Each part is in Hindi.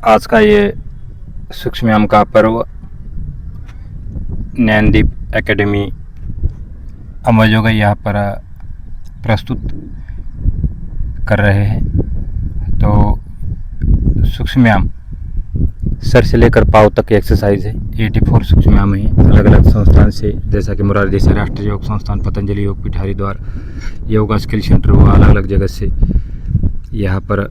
आज का ये सूक्ष्मयाम का पर्व नैनदीप एकेडमी अमरजोगा यहाँ पर प्रस्तुत कर रहे हैं। तो सूक्ष्मयाम सर से लेकर पाँव तक की एक्सरसाइज है। 84 सूक्ष्मयाम है अलग अलग संस्थान से, जैसा कि मुरारी देसाई राष्ट्रीय योग संस्थान, पतंजलि योग पीठ हरिद्वार, योगा स्किल सेंटर हुआ, अलग अलग जगह से यहाँ पर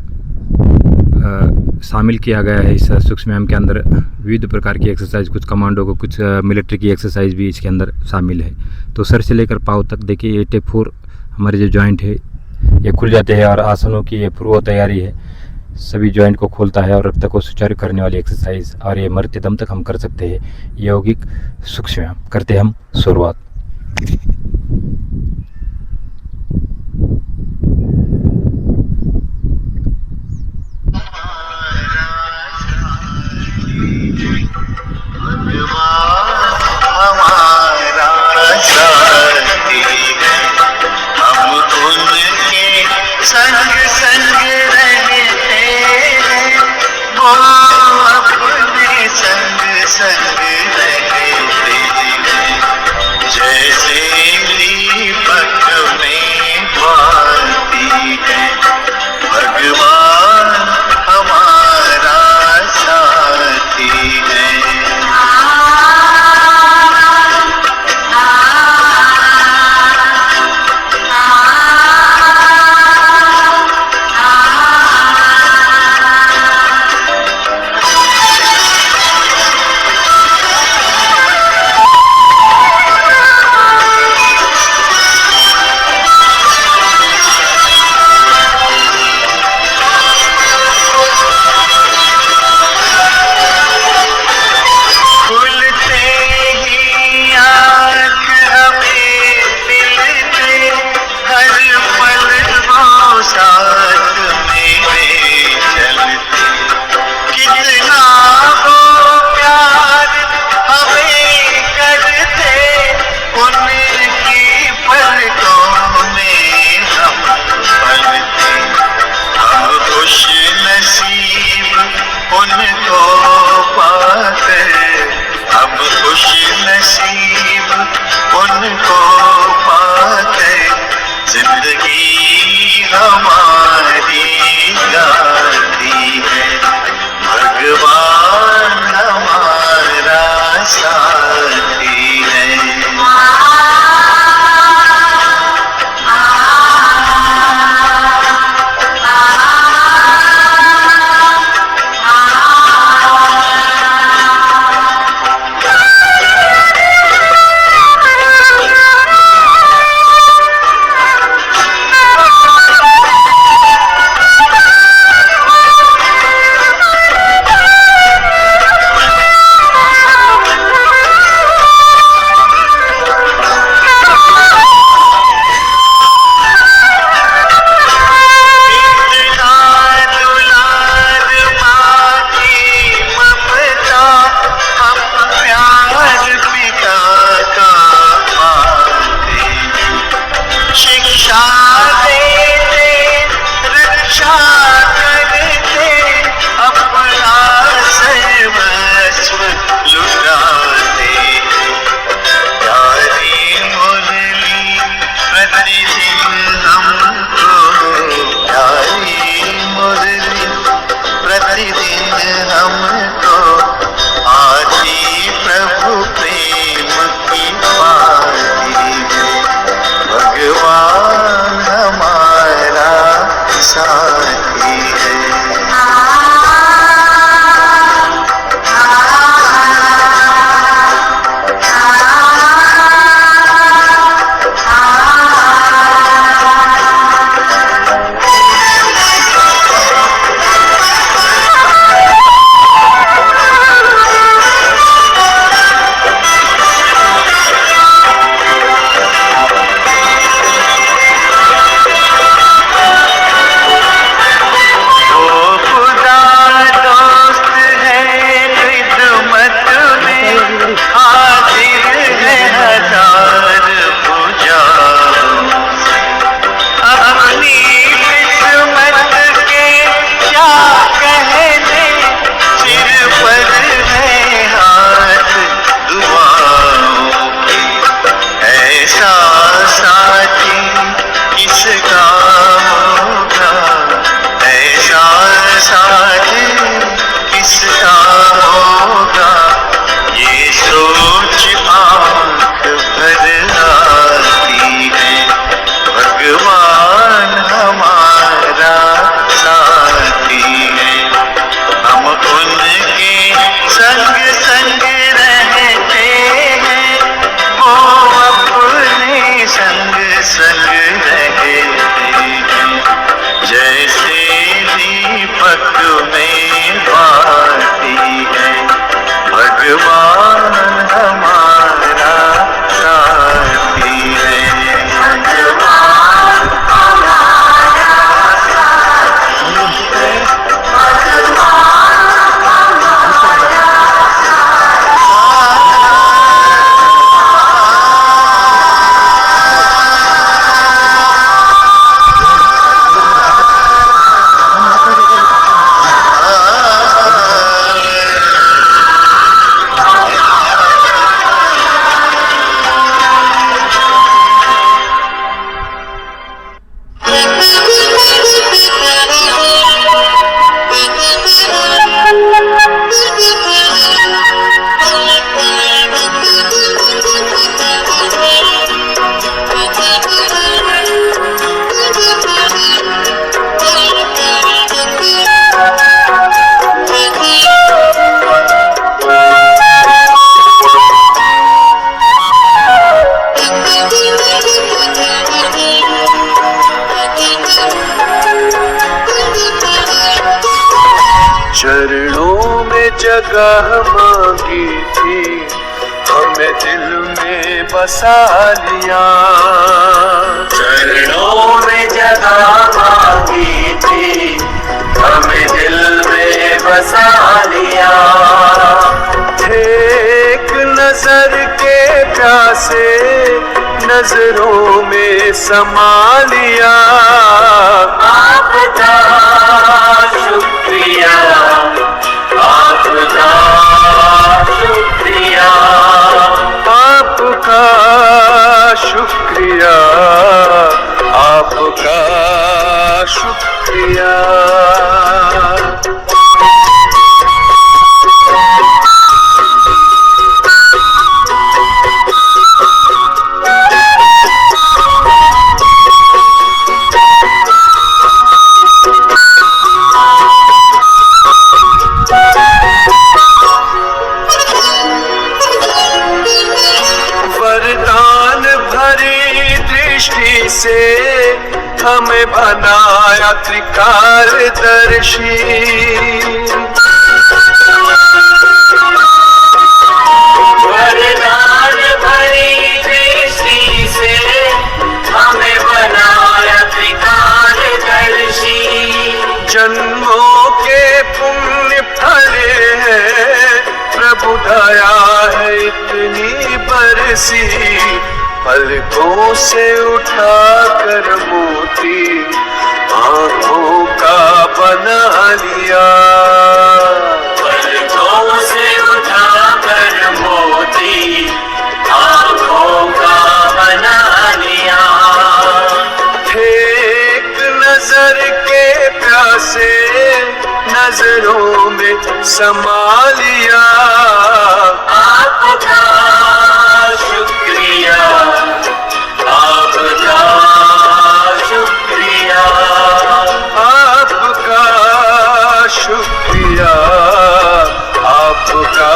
शामिल किया गया है। इस सूक्ष्मयाम के अंदर विविध प्रकार की एक्सरसाइज, कुछ कमांडो को, कुछ मिलिट्री की एक्सरसाइज भी इसके अंदर शामिल है। तो सर से लेकर पाँव तक देखिए 84 हमारे जो जॉइंट है ये खुल जाते हैं और आसनों की ये पूर्व तैयारी है, सभी जॉइंट को खोलता है और रक्त को सुचारू करने वाली एक्सरसाइज, और ये मरते दम तक हम कर सकते हैं यौगिक सूक्ष्मयाम। करते हम शुरुआत। संग संग रहते हैं वो, अपने संग संग रहते हैं, जैसे दीपक में सेवक में बाती है, भगवान हमारा साथी है। भगवान हमारा साथी है, भगवान हमारा चरणों में जगह मांगी थी, हमें दिल में बसा लिया। चरणों में जगह मांगी थी, हमें दिल में बसा लिया। एक नजर के प्यासे नजरों में समा लिया। आपका शुक्रिया, आपका शुक्रिया, आपका शुक्रिया, आपका शुक्रिया। वरदान भरी दृष्टि से हमें बनाया त्रिकालदर्शी। वरदान भरी दृष्टि से हमें बनाया त्रिकालदर्शी। जन्मों के पुण्य फले हैं, प्रभु दया है इतनी बरसी। पलकों से उठा कर मोती आंखों का बना लिया। पलकों से उठा कर मोती आंखों का बना लिया। एक नजर के प्यासे नजरों में समा लिया। आपका शुक्रिया, आपका शुक्रिया, आपका शुक्रिया, आपका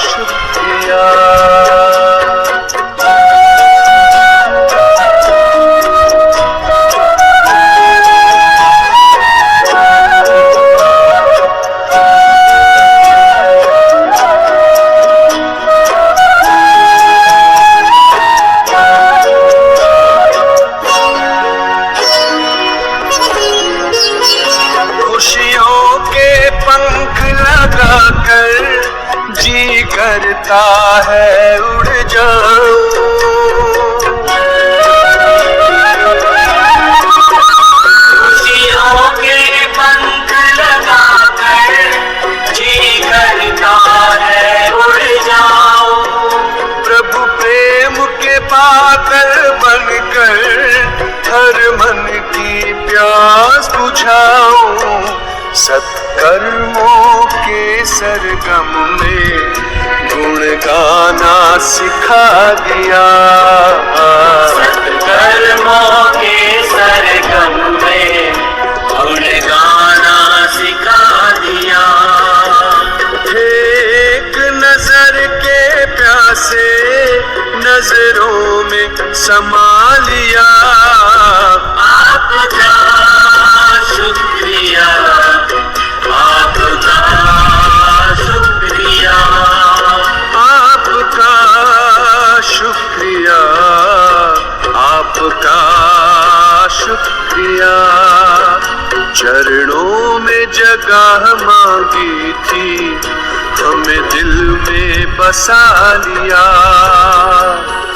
शुक्रिया। खुशियों के पंख लगाकर जी करता है उड़ जाऊं। खुशियों के पंख लगाकर जी करता है उड़ जाऊं। प्रभु प्रेम के पागल बनकर हर मन की प्यास बुझाऊं। सत्कर्मों के सरगम में गुण गाना सिखा दिया। सत्कर्मों के सरगम में गुण गाना सिखा दिया। एक नजर के प्यासे नजरों में समा लिया। आपका शुक्रिया, चरणों में जगह मांगी थी, हमें दिल में बसा लिया।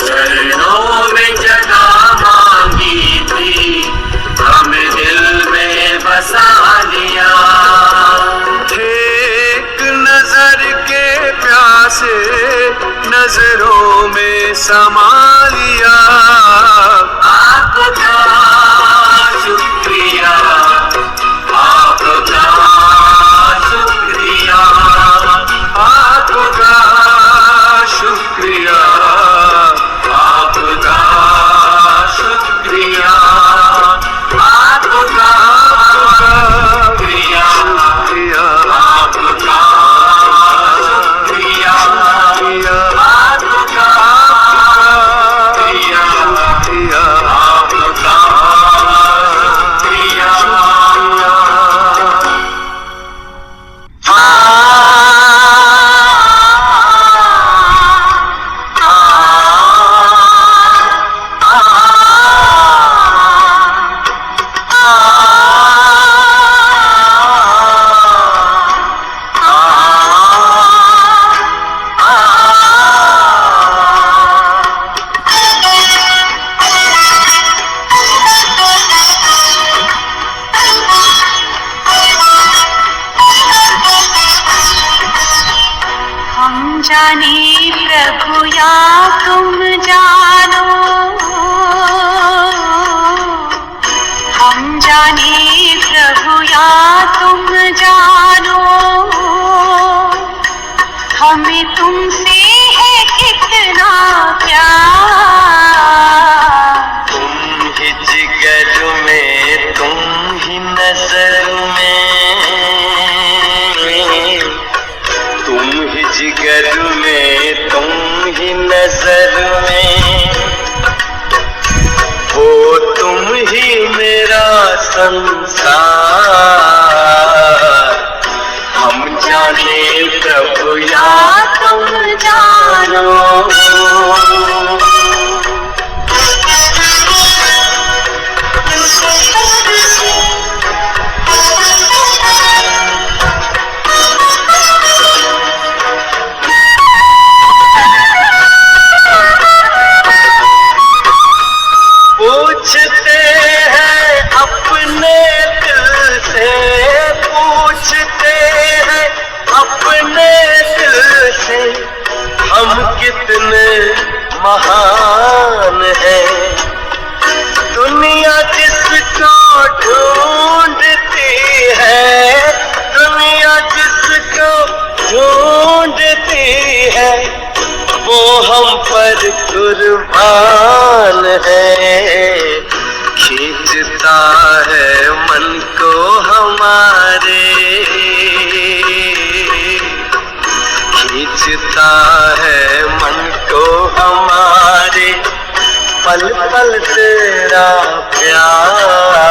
चरणों में जगह मांगी थी, हमें दिल में बसा लिया। एक नजर के प्यासे नजरों में समा लिया। आपका शुक्रिया, आपका शुक्रिया, आपका शुक्रिया, आपका शुक्रिया, आपका शुक्रिया, शुक्रिया, आपका शुक्रिया, आपका शुक्रिया, शुक्रिया, आपका जाने प्रभु या तुम जानो, हम जाने प्रभु या तुम जानो, हमें तुमसे है कितना प्यार। तुम ही जिगर में, तुम ही नजर में, तुम ही जिगर में, तुम ही नजर में, हो तुम ही मेरा संसार। हम जाने प्रभु या तुम जानो। पूछते हैं अपने दिल से, पूछते हैं अपने दिल से, हम कितने महान हैं। दुनिया जिसको ढूंढती है, दुनिया जिसको ढूंढती है, वो हम पर कुर्बान है। खींचता है मन को हमारे, खींचता है मन को हमारे, पल पल तेरा प्यार।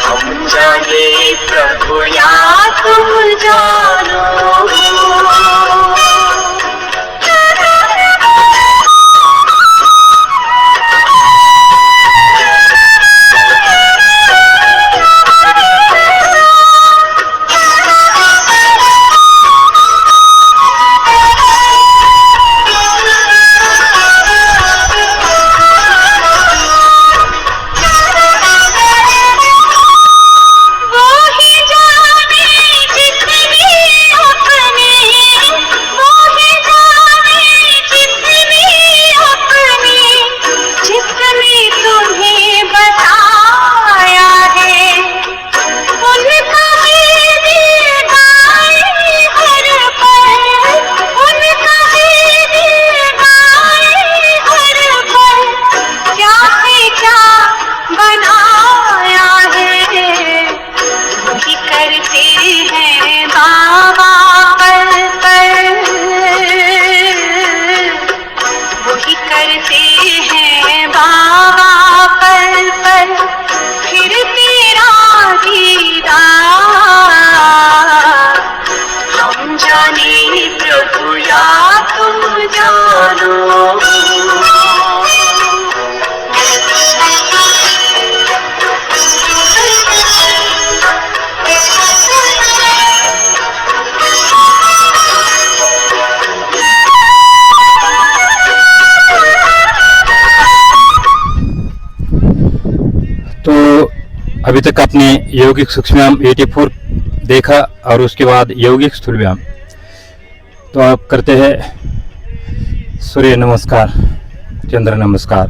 हम जाने प्रभु या तुम जानो। वो ही जाने जितनी अभी तक आपने यौगिक सूक्ष्म व्यायाम 84 देखा और उसके बाद यौगिक स्थूल व्यायाम। तो आप करते हैं सूर्य नमस्कार, चंद्र नमस्कार,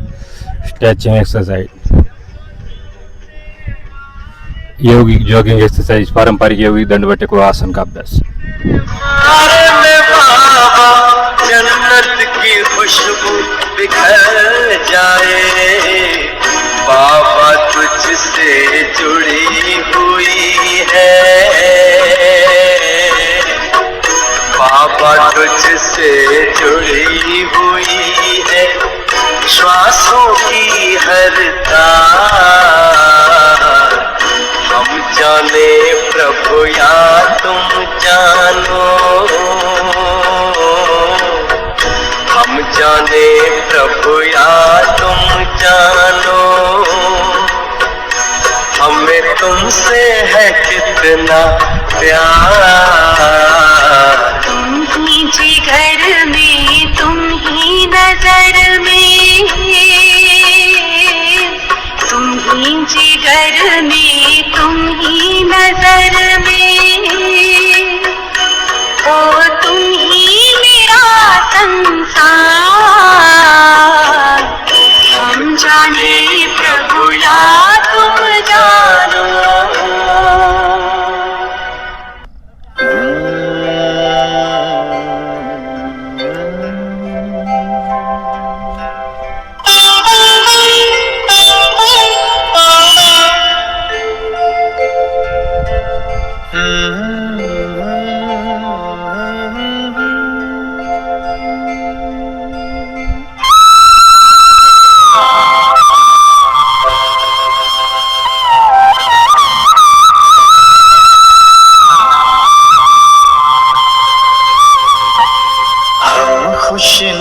स्ट्रेचिंग एक्सरसाइज, यौगिक जॉगिंग एक्सरसाइज, पारंपरिक यौगिक दंड बैठक व आसन का अभ्यास। जन्नत की खुशबू बिखर जाए, बाबा तुझसे जुड़ी हुई है, बाबा तुझसे जुड़ी हुई है, श्वासों की हर तार, हम जाने प्रभु या तुम जानो, हम जाने प्रभु या तुम जानो, हमें तुमसे है कितना प्यार, तुम ही जिगर में, तुम ही नजर में, तुम ही जिगर में, तुम ही नजर में, ओ तुम ही मेरा संसार, हम जाने प्रभु या तुम जानो।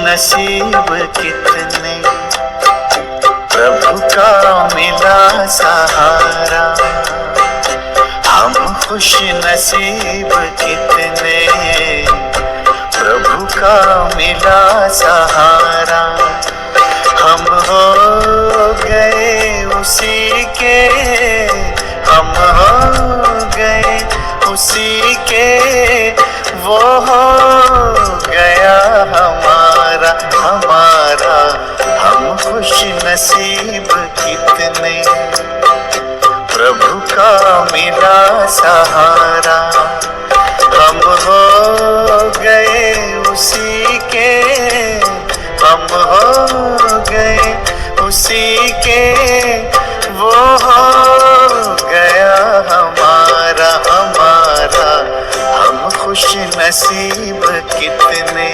नसीब कितने प्रभु का मिला सहारा, हम खुश नसीब कितने प्रभु का मिला सहारा, हम हो गए उसी के, हम हो गए उसी के, वो हो गया हमारा, हमारा, हम खुश नसीब कितने प्रभु का मिला सहारा, हम हो गए उसी के, हम हो गए उसी के, वो हो गया हमारा, हमारा, हम खुश नसीब कितने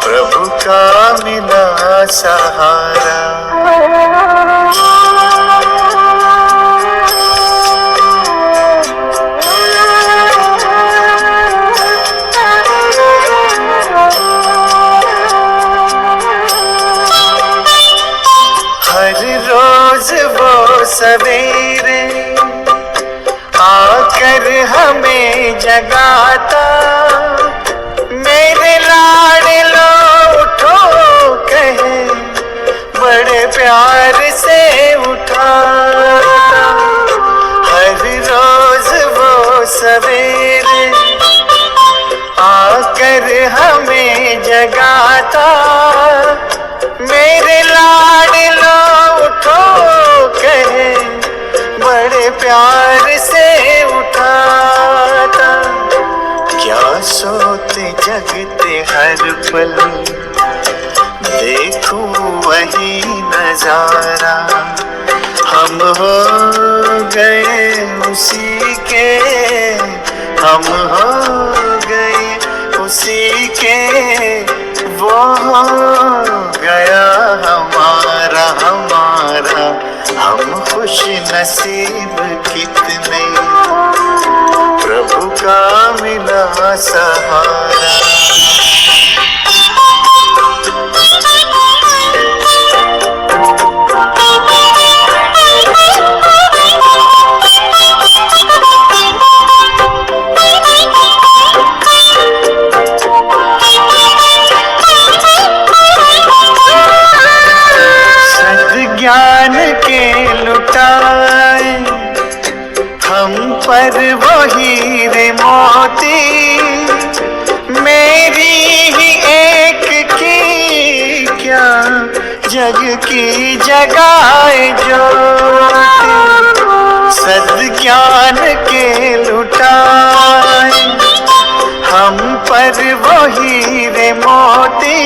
प्रभु का मिला सहारा। हर रोज वो सवेरे आकर हमें जगाता, मेरे लाडलो उठो कहे, बड़े प्यार से उठाता, हर रोज वो सवेरे आकर हमें जगाता, मेरे लाडलो उठो कहे, बड़े प्यार से उठाता, क्या सोते जगते हर पल देखूं वही नजारा, हम हो गए उसी के, हम हो गए उसी के, वो हो गया हमारा, हमारा, हम खुश नसीब कितने प्रभु का मिला सहारा। ज्ञान के लुटाए हम पर वो हीरे मोती, मेरी ही एक की क्या जग की जगाए ज्योति। सद्ज्ञान के लुटाए हम पर वो हीरे मोती,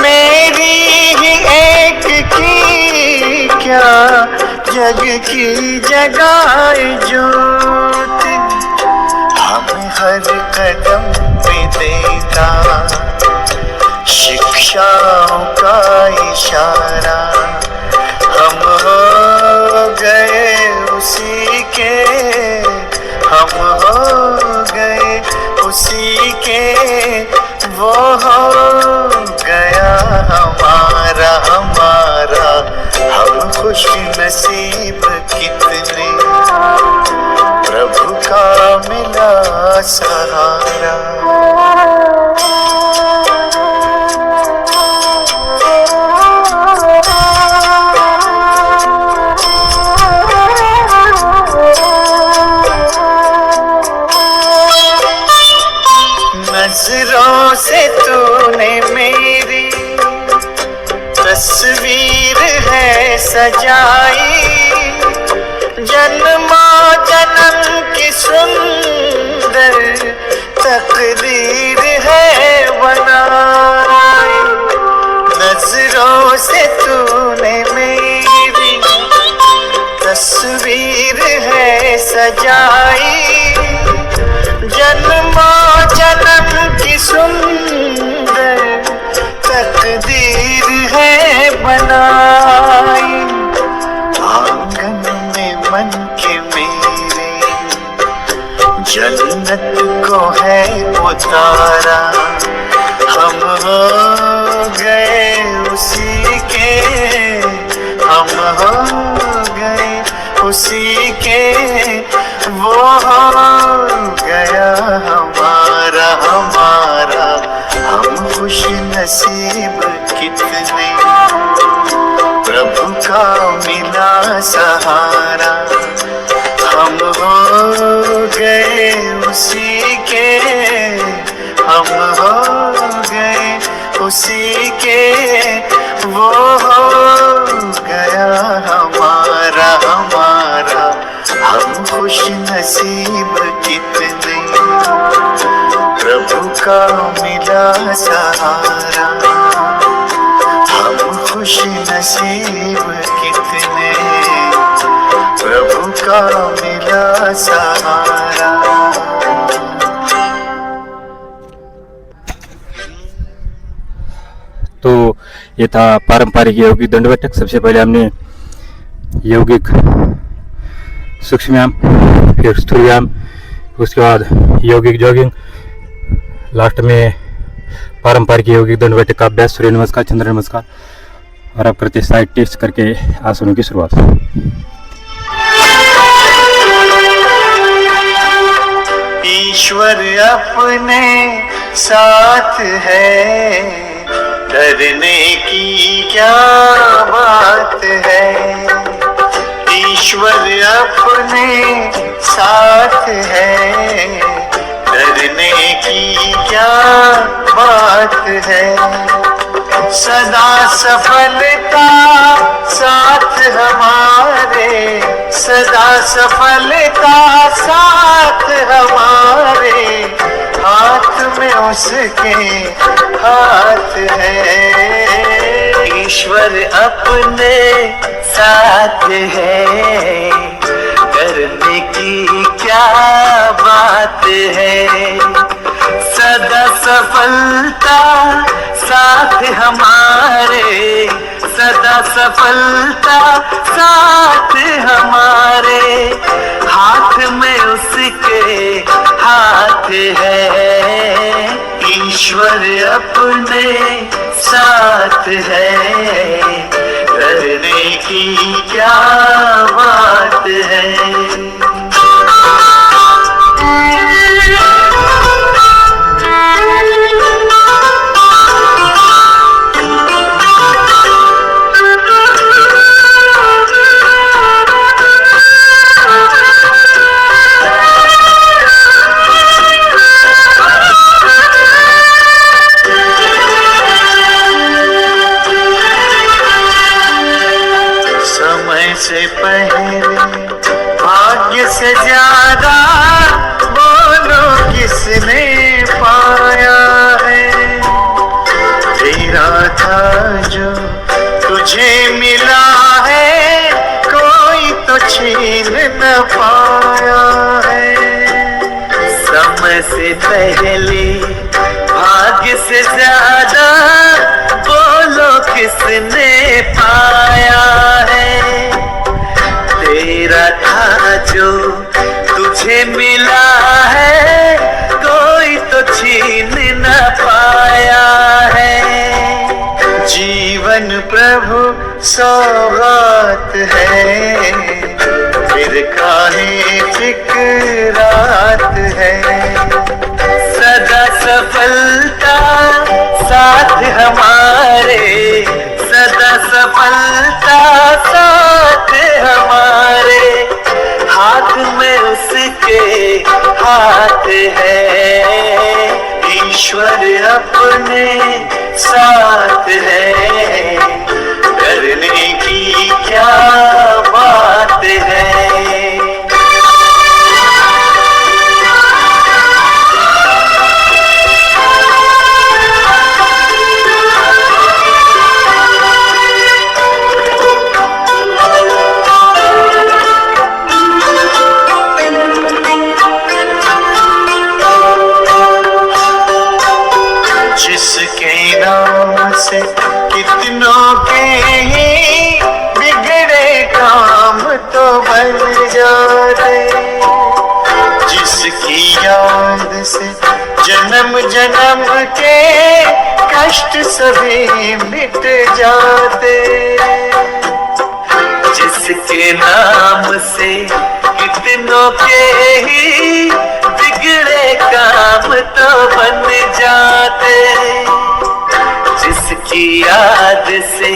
मेरी ही एक की क्या जग की जगाए ज्योति। हमें हर कदम पे देता शिक्षाओं का इशारा, हम हो गए उसी के, हम हो गए उसी के, वो हो गया हमारा हमारा। हम खुश नसीब कितने, प्रभु का मिला सहारा। नजरों से तूने मेरी तस्वीर है सजाई, जन्मा जन्म की सुंदर तकदीर है बनाई। नजरों से तूने मेरी तस्वीर है सजाई, जन्मा जन्म की सुंदर तकदीर है बनाई। आंगन में मन के मेरे जन्नत को है उतारा, हम हो गए उसी के, हम हो गए उसी के, वो हो गया हमारा हमारा। हम खुश नसीब कितने, प्रभु का मिला सहारा। हम हो गए उसी के, हम हो गए उसी के, वो हो गया हमारा हमारा। हम खुश नसीब कितने, प्रभु का मिला सहारा। हम खुश नसीब कितने, प्रभु का मिला सहारा। तो ये था पारंपरिक यौगिक दंड बैठक। सबसे पहले हमने यौगिक सूक्ष्म व्यायाम, फिर स्थूल व्यायाम, उसके बाद यौगिक जॉगिंग, लास्ट में पारंपरिक यौगिक दंड बैठक का अभ्यास, सूर्य नमस्कार, चंद्र नमस्कार, और अब करते साइड टेस्ट करके आसनों की शुरुआत। ईश्वर अपने साथ है, डरने की क्या बात है। ईश्वर अपने साथ है, डरने की क्या बात है। सदा सफलता साथ हमारे, सदा सफलता साथ हमारे, हाथ में उसके हाथ है। ईश्वर अपने साथ है, डरने की क्या बात है। सदा सफलता साथ हमारे, सदा सफलता साथ हमारे, हाथ में उसके हाथ है। ईश्वर अपने साथ है, डरने की क्या बात है। से ज्यादा बोलो किसने पाया है। तेरा था जो तुझे मिला है, कोई तो छीन न पाया है। समय से पहले भाग्य से ज्यादा बोलो किसने पाया है। तेरा था जो तुझे मिला है, कोई तो छीन न पाया है। जीवन प्रभु सौगात है, फिर काहे फिक्रात है। सदा सफलता साथ हमारे, सदा सफलता साथ हमारे। हाथ में उसके हाथ है, ईश्वर अपने साथ है। डरने की क्या बात है। जिसके नाम से कितनों के ही बिगड़े काम तो बन जाते। जिसकी याद से जन्म जन्म के कष्ट सभी मिट जाते। जिसके नाम से कितनों के ही बिगड़े काम तो बन जाते। जिसकी याद से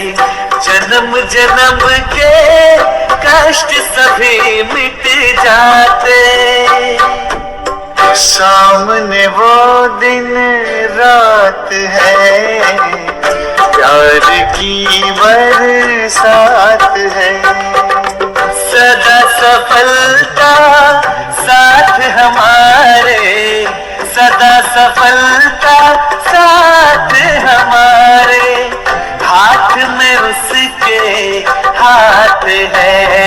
जन्म जन्म के कष्ट सभी मिट जाते। सामने वो दिन रात है, प्यार की बरसात है। सदा सफलता साथ हमारे, सदा सफलता साथ हमारे। हाथ में उसके हाथ है,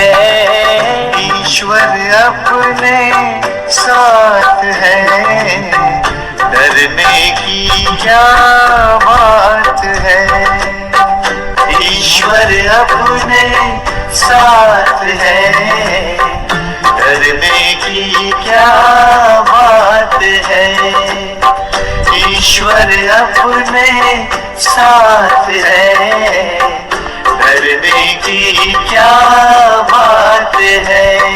ईश्वर अपने साथ है। डरने की क्या बात है। ईश्वर अपने साथ है। डरने की क्या बात है। ईश्वर अपने साथ है। डरने की क्या बात है।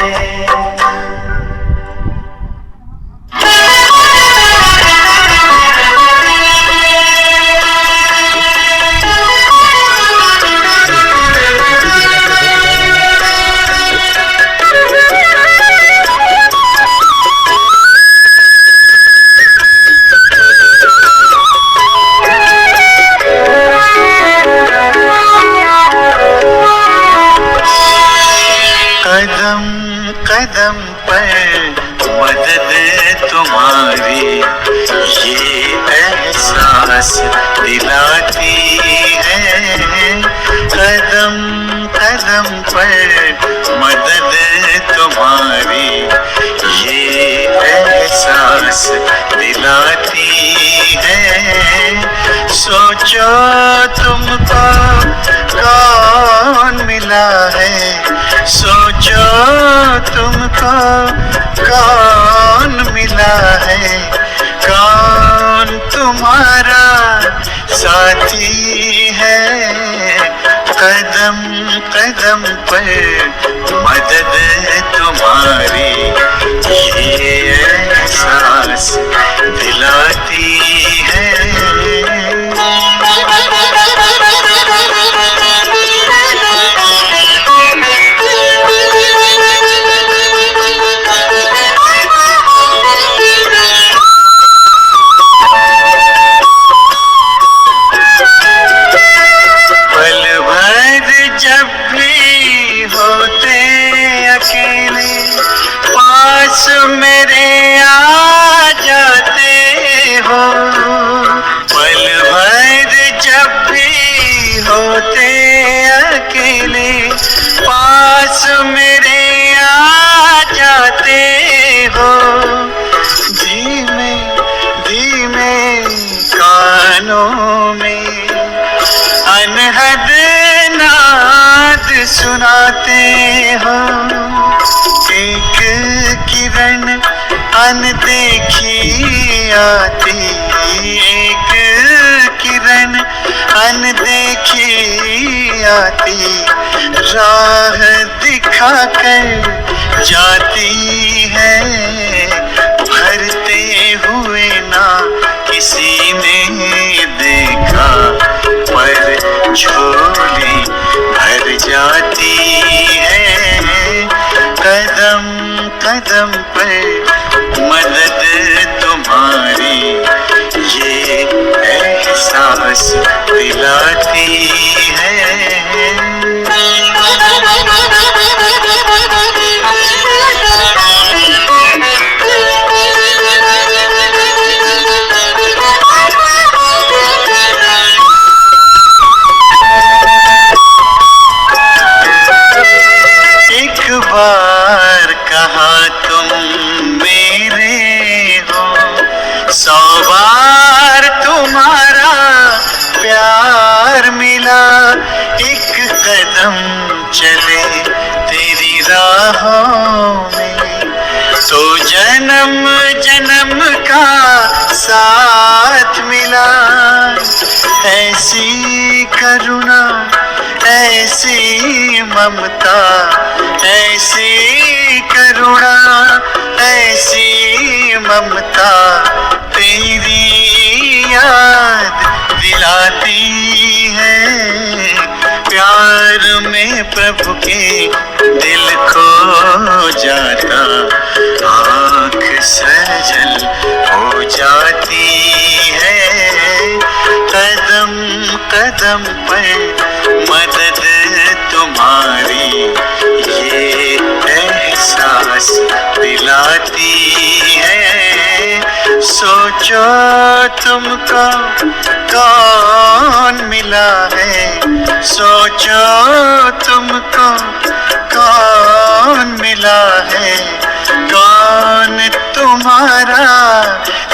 कदम कदम पर मदद तुम्हारी, ये एहसास दिलाती है। कदम कदम पर मदद तुम्हारी, ये एहसास दिलाती है। सोचो तुमको कौन मिला है, सोचो तुमको कौन मिला है। कौन तुम्हारा साथी है। कदम कदम पर मदद तुम्हारी, ये एहसास दिलाती है। जब भी होते अकेले, हो धीमे धीमे कानों में अनहद नाद सुनाते हो। एक किरण अनदेखी आती, एक किरण अनदेखी आती, राह दिखाकर जाती है। भरते हुए ना किसी ने देखा, पर झोली भर जाती है। कदम कदम पर मदद तुम्हारी, ये एहसास दिलाती है। एक बार कहा तुम मेरे हो, 100 बार तुम्हारा प्यार मिला। एक कदम चले तेरी राहों में, तो जन्म जन्म का साथ मिला। ऐसी करुणा, ऐसी ममता, ऐसी करुणा, ऐसी ममता, तेरी याद दिलाती है। प्यार में प्रभु के दिल खो जाता, आँख सजल हो जाती है। कदम कदम पर मदद तुम्हारी, ये एहसास दिलाती है। सोचो तुमको कौन मिला है, सोचो तुमको कौन मिला है। कौन तुम्हारा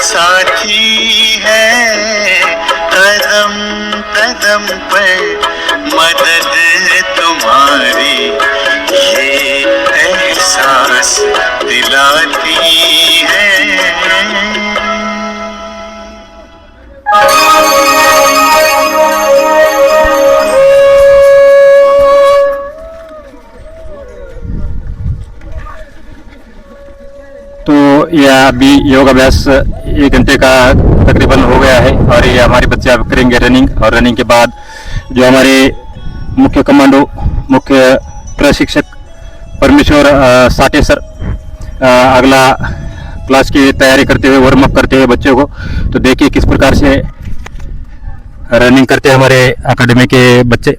साथी है। कदम कदम पर मदद तुम्हारी, ये एहसास दिलाती है। तो यह अभी योग अभ्यास 1 घंटे का तकरीबन हो गया है और ये हमारे बच्चे अब करेंगे रनिंग। और रनिंग के बाद जो हमारे मुख्य कमांडो, मुख्य प्रशिक्षक परमेश्वर साटे सर अगला क्लास की तैयारी करते हुए, वार्म अप करते हुए बच्चों को, तो देखिए किस प्रकार से रनिंग करते हैं हमारे एकेडमी के बच्चे।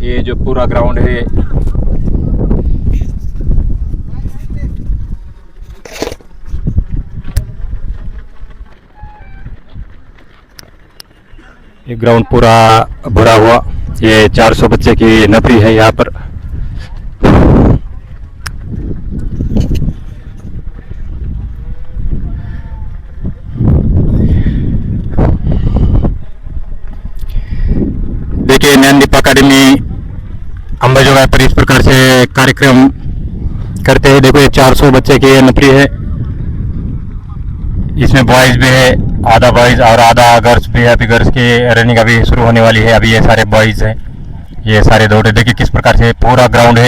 ये जो पूरा ग्राउंड है ये ग्राउंड पूरा भरा हुआ, ये 400 बच्चे की नफरी है यहाँ पर। देखिए ज्ञानदीप अकेडमी अंबाजोगाई पर इस प्रकार से कार्यक्रम करते हैं। देखो ये 400 बच्चे की नफरी है, इसमें बॉयज भी है, आधा बॉयज और आधा गर्ल्स भी है। अभी गर्ल्स की रनिंग अभी शुरू होने वाली है। अभी ये सारे बॉयज हैं, ये सारे दौड़े। देखिए किस प्रकार से पूरा ग्राउंड है,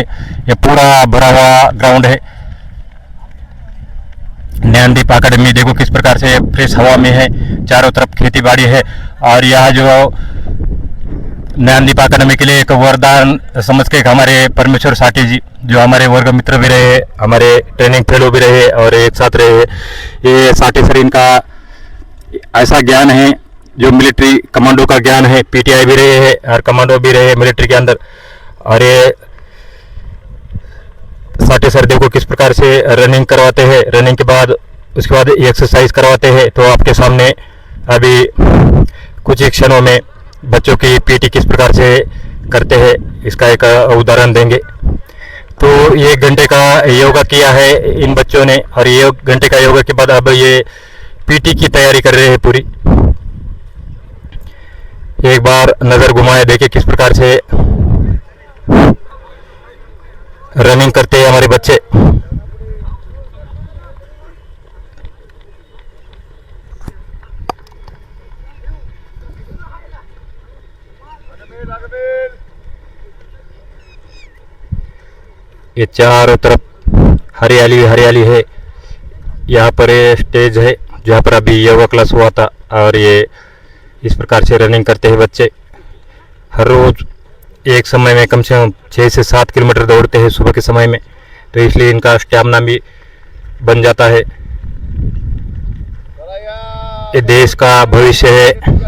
ये पूरा भरा हुआ ग्राउंड है। ज्ञानदीप अकेडमी देखो किस प्रकार से फ्रेश हवा में है, चारों तरफ खेती बाड़ी है। और यह जो ज्ञानदीप अकेडमी के लिए एक वरदान समझ के हमारे परमेश्वर साटी जी, जो हमारे वर्ग मित्र भी रहे, हमारे ट्रेनिंग फेलो भी रहे और एक साथ रहे, ये साटी सर इनका ऐसा ज्ञान है जो मिलिट्री कमांडो का ज्ञान है। पीटीआई भी रहे हैं और कमांडो भी रहे मिलिट्री के अंदर। और ये साटे सर देखो किस प्रकार से रनिंग करवाते हैं, रनिंग के बाद उसके बाद एक्सरसाइज करवाते हैं। तो आपके सामने अभी कुछ ही क्षणों में बच्चों की पीटी किस प्रकार से करते हैं इसका एक उदाहरण देंगे। तो ये 1 घंटे का योगा किया है इन बच्चों ने, और ये 1 घंटे का योगा के बाद अब ये पीटी की तैयारी कर रहे हैं पूरी। एक बार नज़र घुमाए देखे किस प्रकार से रनिंग करते हैं हमारे बच्चे। ये चारों तरफ हरियाली हरियाली है। यहाँ पर ये स्टेज है जहाँ पर अभी योगा क्लास हुआ था, और ये इस प्रकार से रनिंग करते हैं बच्चे। हर रोज़ एक समय में कम से कम 6 से 7 किलोमीटर दौड़ते हैं सुबह के समय में, तो इसलिए इनका स्टैमिना भी बन जाता है। ये देश का भविष्य है।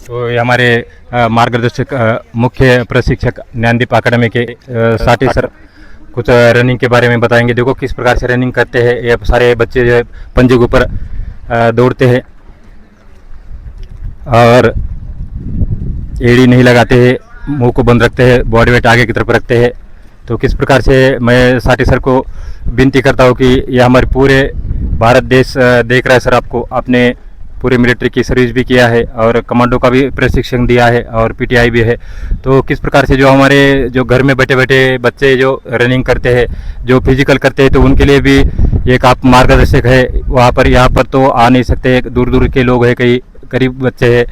तो ये हमारे मार्गदर्शक मुख्य प्रशिक्षक ज्ञानदीप अकेडमी के साथी सर कुछ रनिंग के बारे में बताएंगे। देखो किस प्रकार से रनिंग करते हैं ये सारे बच्चे जो है पंजे के ऊपर दौड़ते हैं और एड़ी नहीं लगाते हैं, मुंह को बंद रखते हैं, बॉडी वेट आगे की तरफ रखते हैं। तो किस प्रकार से मैं साथी सर को विनती करता हूँ कि यह हमारे पूरे भारत देश देख रहा है सर, आपको आपने पूरे मिलिट्री की सर्विस भी किया है और कमांडो का भी प्रशिक्षण दिया है और पीटीआई भी है। तो किस प्रकार से जो हमारे जो घर में बैठे बैठे बच्चे जो रनिंग करते हैं, जो फिजिकल करते हैं, तो उनके लिए भी एक आप मार्गदर्शक है। वहाँ पर यहाँ पर तो आ नहीं सकते, दूर दूर के लोग हैं, कई करीब बच्चे हैं,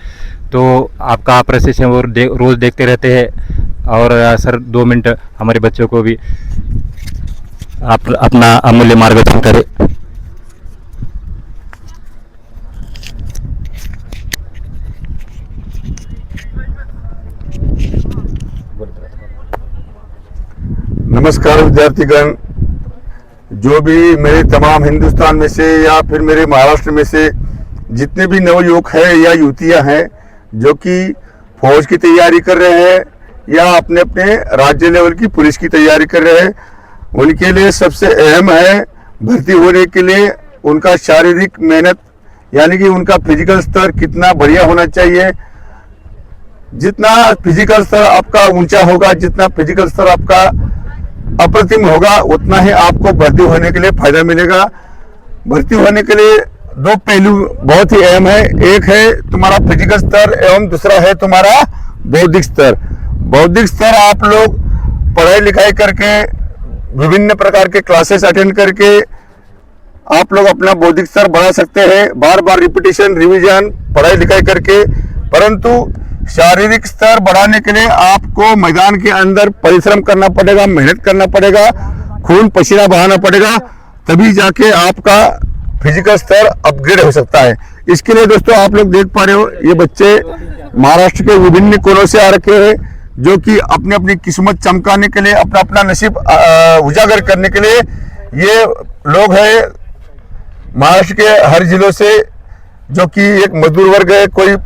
तो आपका प्रशिक्षण वो रोज़ देखते रहते हैं। और सर 2 मिनट हमारे बच्चों को भी आप अपना अमूल्य मार्गदर्शन करें। नमस्कार विद्यार्थीगण, जो भी मेरे तमाम हिंदुस्तान में से या फिर मेरे महाराष्ट्र में से जितने भी नवयुवक हैं या युवतियां हैं जो कि फौज की तैयारी कर रहे हैं या अपने अपने राज्य लेवल की पुलिस की तैयारी कर रहे हैं, उनके लिए सबसे अहम है भर्ती होने के लिए उनका शारीरिक मेहनत, यानी कि उनका फिजिकल स्तर कितना बढ़िया होना चाहिए। जितना फिजिकल स्तर आपका ऊंचा होगा, जितना फिजिकल स्तर आपका अप्रतिम होगा, उतना ही आपको भर्ती होने के लिए फायदा मिलेगा। भर्ती होने के लिए 2 पहलू बहुत ही अहम है। एक है तुम्हारा फिजिकल स्तर एवं दूसरा है तुम्हारा बौद्धिक स्तर। बौद्धिक स्तर आप लोग पढ़ाई लिखाई करके, विभिन्न प्रकार के क्लासेस अटेंड करके आप लोग अपना बौद्धिक स्तर बढ़ा सकते हैं, बार बार रिपीटेशन, रिवीजन, पढ़ाई लिखाई करके। परंतु शारीरिक स्तर बढ़ाने के लिए आपको मैदान के अंदर परिश्रम करना पड़ेगा, मेहनत करना पड़ेगा, खून पसीना बहाना पड़ेगा, तभी जाके आपका फिजिकल स्तर अपग्रेड हो सकता है। इसके लिए दोस्तों आप लोग देख पा रहे हो, ये बच्चे महाराष्ट्र के विभिन्न कोनों से आ रखे हैं जो कि अपनी अपनी किस्मत चमकाने के लिए, अपना अपना नसीब उजागर करने के लिए ये लोग हैं महाराष्ट्र के हर जिलों से, जो कि एक मजदूर वर्ग है, कोई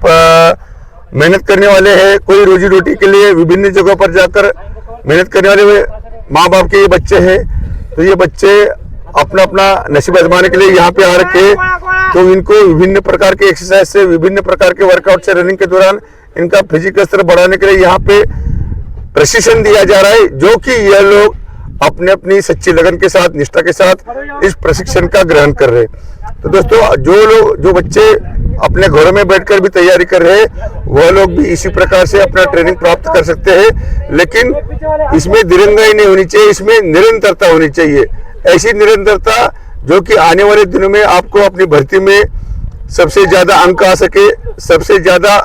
मेहनत करने वाले हैं, कोई रोजी रोटी के लिए विभिन्न जगहों पर जाकर मेहनत करने वाले माँ बाप के ये बच्चे हैं। तो ये बच्चे अपना अपना नसीब आजमाने के लिए यहाँ पे आ रखे हैं। तो इनको विभिन्न प्रकार के एक्सरसाइज से, विभिन्न प्रकार के वर्कआउट से, रनिंग के दौरान इनका फिजिकल स्तर बढ़ाने के लिए यहाँ पे प्रशिक्षण दिया जा रहा है, जो कि यह लोग अपने अपनी सच्ची लगन के साथ, निष्ठा के साथ इस प्रशिक्षण का ग्रहण कर रहे हैं। तो दोस्तों जो बच्चे अपने घरों में बैठकर भी तैयारी कर रहे हैं, वह लोग भी इसी प्रकार से अपना ट्रेनिंग प्राप्त कर सकते हैं। लेकिन इसमें दिरंगाई नहीं होनी चाहिए, इसमें निरंतरता होनी चाहिए। ऐसी निरंतरता जो कि आने वाले दिनों में आपको अपनी भर्ती में सबसे ज्यादा अंक आ सके, सबसे ज्यादा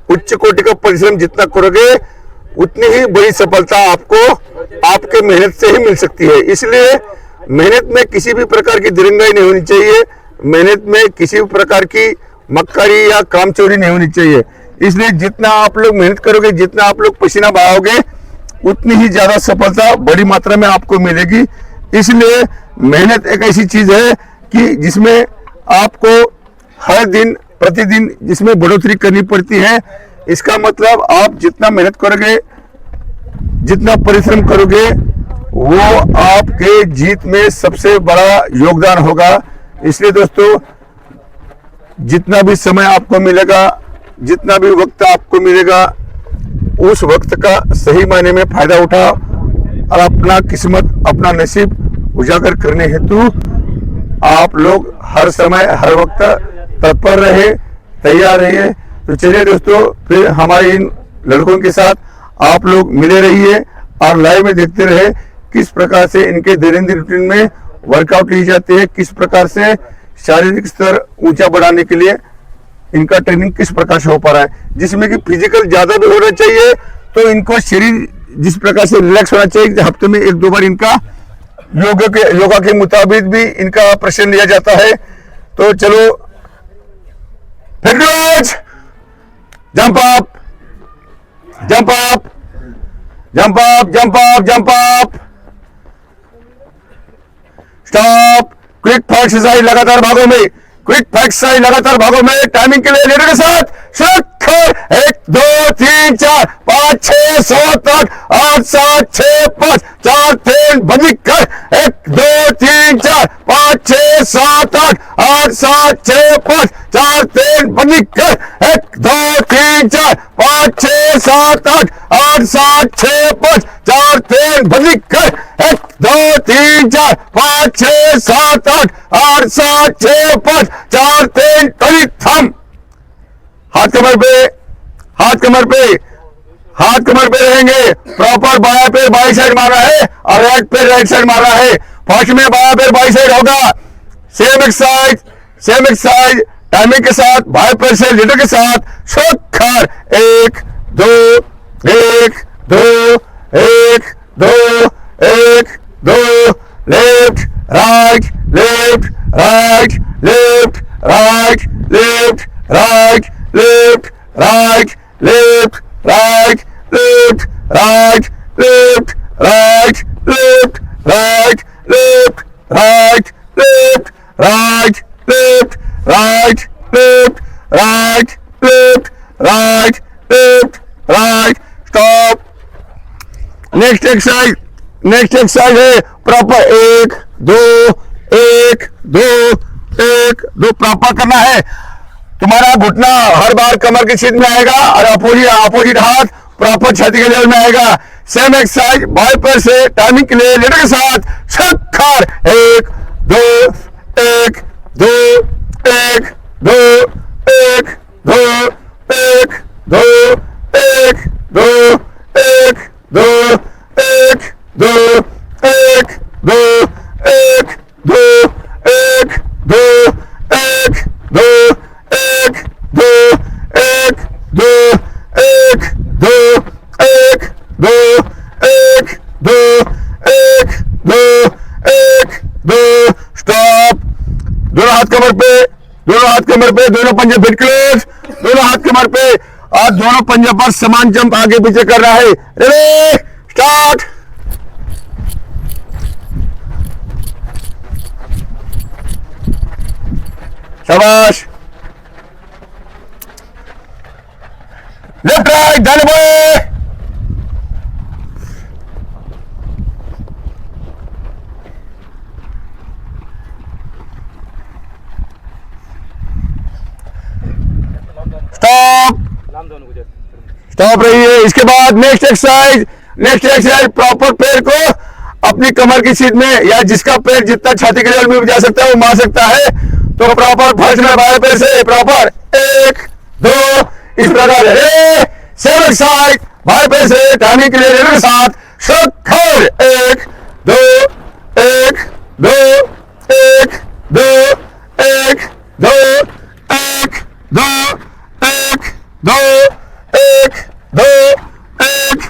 उच्च कोटि का परिश्रम जितना करोगे उतनी ही बड़ी सफलता आपको आपके मेहनत से ही मिल सकती है। इसलिए मेहनत में किसी भी प्रकार की दिरंगाई नहीं होनी चाहिए, मेहनत में किसी भी प्रकार की मक्कारी या कामचोरी नहीं होनी चाहिए। इसलिए जितना आप लोग मेहनत करोगे, जितना आप लोग पसीना बहाओगे, उतनी ही ज्यादा सफलता बड़ी मात्रा में आपको मिलेगी। इसलिए मेहनत एक ऐसी चीज है कि जिसमें आपको हर दिन प्रतिदिन जिसमें बढ़ोतरी करनी पड़ती है। इसका मतलब आप जितना मेहनत करोगे, जितना परिश्रम करोगे, वो आपके जीत में सबसे बड़ा योगदान होगा। इसलिए दोस्तों, जितना भी समय आपको मिलेगा, जितना भी वक्त आपको मिलेगा, उस वक्त का सही मायने में फायदा उठाओ और अपना किस्मत, अपना नसीब उजागर करने हेतु आप लोग हर समय हर वक्त तत्पर रहे, तैयार रहिए। तो चलिए दोस्तों, फिर हमारे इन लड़कों के साथ आप लोग मिले रहिए और लाइव में देखते रहे किस प्रकार से इनके दैनंदिन रूटीन में वर्कआउट ली जाती है, किस प्रकार से शारीरिक स्तर ऊंचा बढ़ाने के लिए इनका ट्रेनिंग किस प्रकार से हो पा रहा है। जिसमें कि फिजिकल ज्यादा भी होना चाहिए, तो इनको शरीर जिस प्रकार से रिलैक्स होना चाहिए। हफ्ते में 1-2 बार इनका योगा के मुताबिक भी इनका ऑपरेशन लिया जाता है। तो चलो, jump up, jump up, jump up, jump up, jump up, stop, quick fight exercise लगातार भागों में, क्विक फाइट एक्सरसाइज लगातार भागों में। टाइमिंग के लिए लीडर के साथ 1 2 3 4 5 6 7 8 7 6 5 4 3 बंदी कर। 1 2 3 4 5 6 7 8 7 6 5 4 3 बंदी कर। 1 2 3 4 5 6 7 8 7 6 5 4 3 बंदी कर। 1 2 3 4 5 6 7 8 7 6 5 4 3 कड़ी थम। हाथ कमर पे, हाथ कमर पे, हाथ कमर पे रहेंगे। प्रॉपर बाया पैर बाई साइड मारा है और राइट पैर राइट साइड मारा है। फर्स्ट में बाया पैर बाई साइड होगा। Same exercise, same exercise timing के साथ, बाएं पैर से लीडर के साथ। शोखर 1 2 1 2 1 2 1 2 left right, left right, left right, left right, left right, left right, left right, left right, left right, left right, left right, left right, left right, left right, left right. Stop. Next exercise, next exercise है प्रॉपर 1 2 1 2 1 2 प्रॉपर करना है। तुम्हारा घुटना हर बार कमर की सीध में आएगा और अपोजिट हाथ प्रॉपर छाती के लेवल में आएगा। सेम एक्सरसाइज बाएं पैर से टाइमिंग के लिए लीडर के साथ। शक्कर 1 2 1 2 1 2 1 2 1 2 1 2 1 2 1 2 1 2 1 2 1 2 1 2 1 2 1 2 1 2 1 2 1 2 1 2 1 2 स्टॉप। दोनों हाथ कमर पे, दोनों हाथ कमर पे, दोनों पंजे फिट क्लोज, दोनों हाथ कमर पे और दोनों पंजे पर समान जंप आगे पीछे कर रहा है। Ready start. शाबाश। लेफ्ट राइट डाले बोए। स्टॉप, स्टॉप रहिए। इसके बाद next exercise, next exercise proper पैर को अपनी कमर की सीध में या जिसका पैर जितना छाती के लेवल में जा सकता है वो मार सकता है। तो प्रॉपर फर्स्ट में बाएं पैर से प्रॉपर 1 2 इस प्रकार है। सेम एक्सरसाइज बाएं पैर से टाइमिंग के लिए के साथ। शक्कर 1 2 1 2 1 2 1 2 1 2 1 2 1 2 1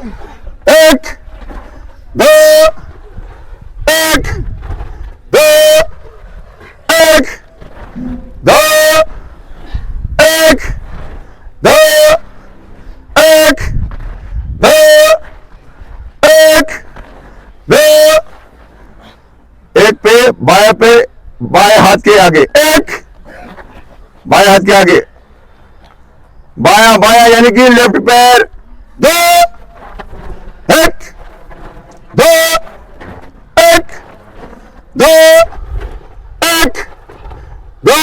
बाएं पे, बाएं हाथ के आगे, एक, बाएं हाथ के आगे, बायां बायां यानी कि लेफ्ट पैर, दो, एक, दो, एक, दो, एक, दो,